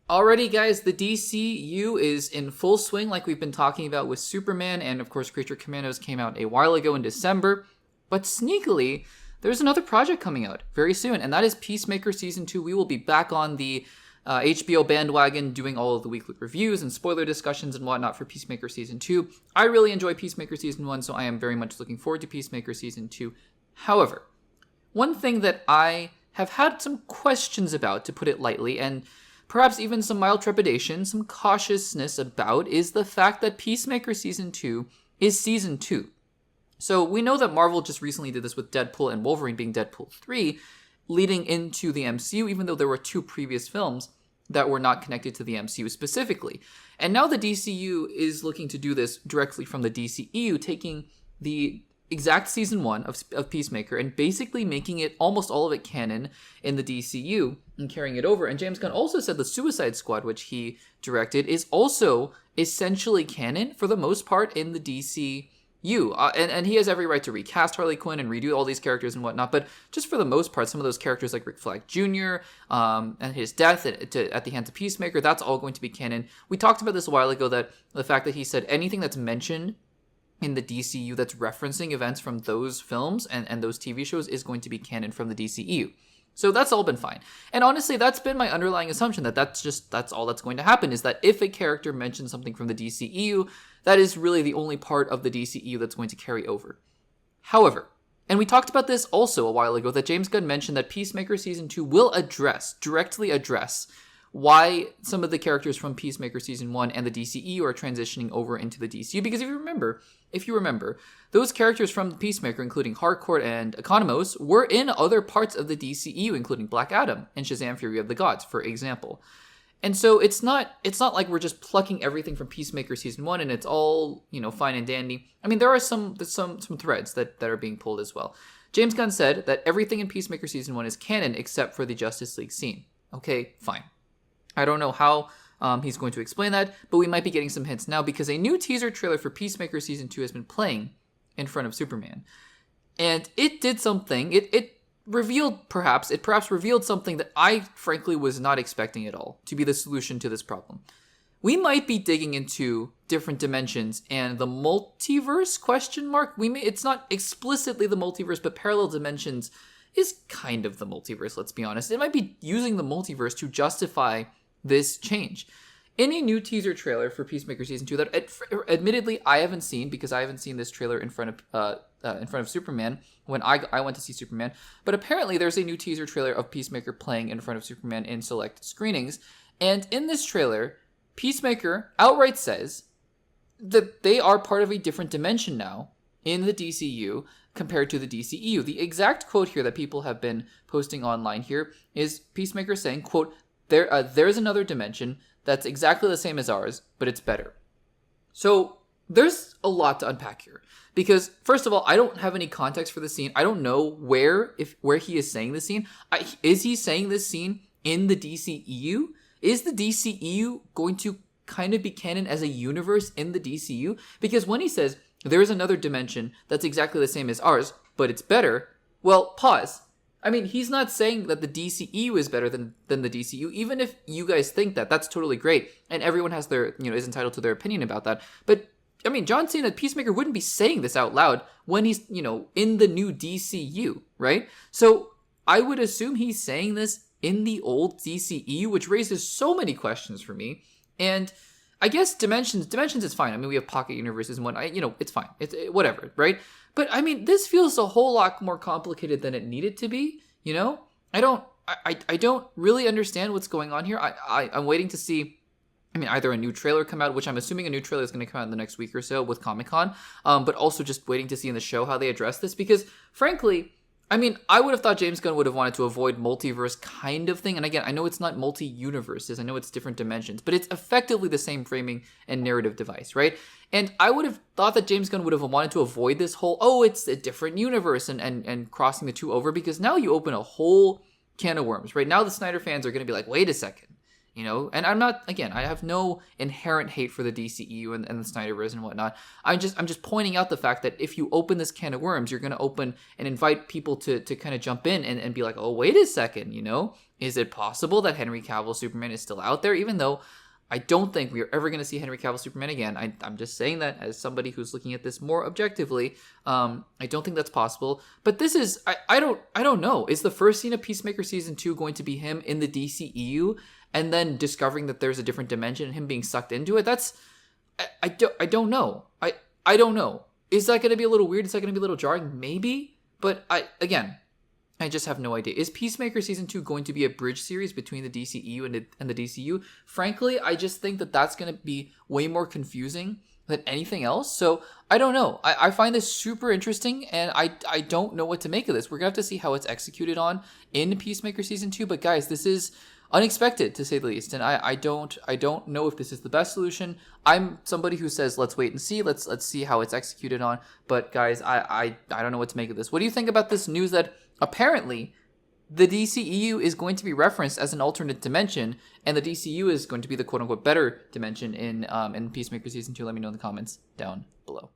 Alrighty, guys, the DCU is in full swing, like we've been talking about with Superman, and of course, Creature Commandos came out a while ago in December. But sneakily, there's another project coming out very soon, and that is Peacemaker Season 2. We will be back on the HBO bandwagon doing all of the weekly reviews and spoiler discussions and whatnot for Peacemaker Season 2. I really enjoy Peacemaker Season 1, so I am very much looking forward to Peacemaker Season 2. However, one thing that I have had some questions about, to put it lightly, and perhaps even some mild trepidation, some cautiousness about, is the fact that Peacemaker Season 2 is Season 2. So we know that Marvel just recently did this with Deadpool and Wolverine being Deadpool 3, leading into the MCU, even though there were 2 previous films that were not connected to the MCU specifically. And now the DCU is looking to do this directly from the DCEU, taking the exact Season 1 of Peacemaker and basically making it, almost all of it, canon in the DCU and carrying it over. And James Gunn also said the Suicide Squad, which he directed, is also essentially canon for the most part in the DCU. And he has every right to recast Harley Quinn and redo all these characters and whatnot, but just for the most part, some of those characters like Rick Flag Jr. And his death at the hands of Peacemaker, that's all going to be canon. We talked about this a while ago, that the fact that he said anything that's mentioned in the DCU that's referencing events from those films and those TV shows is going to be canon from the DCEU. So that's all been fine. And honestly, that's been my underlying assumption, that's all that's going to happen, is that if a character mentions something from the DCEU, that is really the only part of the DCEU that's going to carry over. However, and we talked about this also a while ago, that James Gunn mentioned that Peacemaker Season 2 will directly address why some of the characters from Peacemaker Season 1 and the DCEU are transitioning over into the DCU. Because if you remember, those characters from Peacemaker, including Harcourt and Economos, were in other parts of the DCEU, including Black Adam and Shazam! Fury of the Gods, for example. And so it's not like we're just plucking everything from Peacemaker Season 1 and it's all, fine and dandy. I mean, there are some threads that are being pulled as well. James Gunn said that everything in Peacemaker Season 1 is canon except for the Justice League scene. Okay, fine. I don't know how he's going to explain that, but we might be getting some hints now, because a new teaser trailer for Peacemaker Season 2 has been playing in front of Superman. And it did something. It perhaps revealed something that I frankly was not expecting at all to be the solution to this problem. We might be digging into different dimensions and the multiverse ? It's not explicitly the multiverse, but parallel dimensions is kind of the multiverse, let's be honest. It might be using the multiverse to justify this change. In a new teaser trailer for Peacemaker Season 2 that admittedly I haven't seen, because I haven't seen this trailer in front of Superman when I went to see Superman, but apparently there's a new teaser trailer of Peacemaker playing in front of Superman in select screenings. And in this trailer, Peacemaker outright says that they are part of a different dimension now in the DCU compared to the DCEU. The exact quote here that people have been posting online here is Peacemaker saying, quote, there's another dimension that's exactly the same as ours, but it's better. So there's a lot to unpack here, because first of all, I don't have any context for the scene. I don't know where he is saying the scene. Is he saying this scene in the DCEU? Is the DCEU going to kind of be canon as a universe in the DCU? Because when he says there's another dimension that's exactly the same as ours, but it's better, well, pause. I mean, he's not saying that the DCEU is better than the DCU. Even if you guys think that, that's totally great. And everyone has is entitled to their opinion about that. But, I mean, John Cena, Peacemaker, wouldn't be saying this out loud when he's, in the new DCU, right? So I would assume he's saying this in the old DCEU, which raises so many questions for me. And I guess Dimensions is fine. I mean, we have pocket universes and whatnot. It's fine. It's whatever, right? But I mean, this feels a whole lot more complicated than it needed to be. I don't really understand what's going on here. I'm waiting to see, either a new trailer come out, which I'm assuming a new trailer is going to come out in the next week or so with Comic-Con, but also just waiting to see in the show how they address this, because frankly, I would have thought James Gunn would have wanted to avoid multiverse kind of thing. And again, I know it's not multi-universes. I know it's different dimensions, but it's effectively the same framing and narrative device, right? And I would have thought that James Gunn would have wanted to avoid this whole, it's a different universe and crossing the two over, because now you open a whole can of worms, right? Now the Snyder fans are going to be like, wait a second. You know, and I'm not, again, I have no inherent hate for the DCEU and the Snyderverse and whatnot. I'm just pointing out the fact that if you open this can of worms, you're going to open and invite people to kind of jump in and be like, oh, wait a second, you know, is it possible that Henry Cavill Superman is still out there? Even though I don't think we are ever going to see Henry Cavill Superman again. I'm just saying that as somebody who's looking at this more objectively. I don't think that's possible. But this is, I don't know. Is the first scene of Peacemaker Season 2 going to be him in the DCEU and then discovering that there's a different dimension and him being sucked into it? That's, I don't know. I don't know. Is that going to be a little weird? Is that going to be a little jarring? Maybe. But I just have no idea. Is Peacemaker Season 2 going to be a bridge series between the DCEU and the DCU? Frankly, I just think that that's going to be way more confusing than anything else. So, I don't know. I find this super interesting, and I don't know what to make of this. We're going to have to see how it's executed on in Peacemaker Season 2. But guys, this is unexpected, to say the least. And I don't know if this is the best solution. I'm somebody who says, let's wait and see. Let's see how it's executed on. But guys, I don't know what to make of this. What do you think about this news that apparently the DCEU is going to be referenced as an alternate dimension, and the DCU is going to be the quote-unquote better dimension in Peacemaker Season 2? Let me know in the comments down below.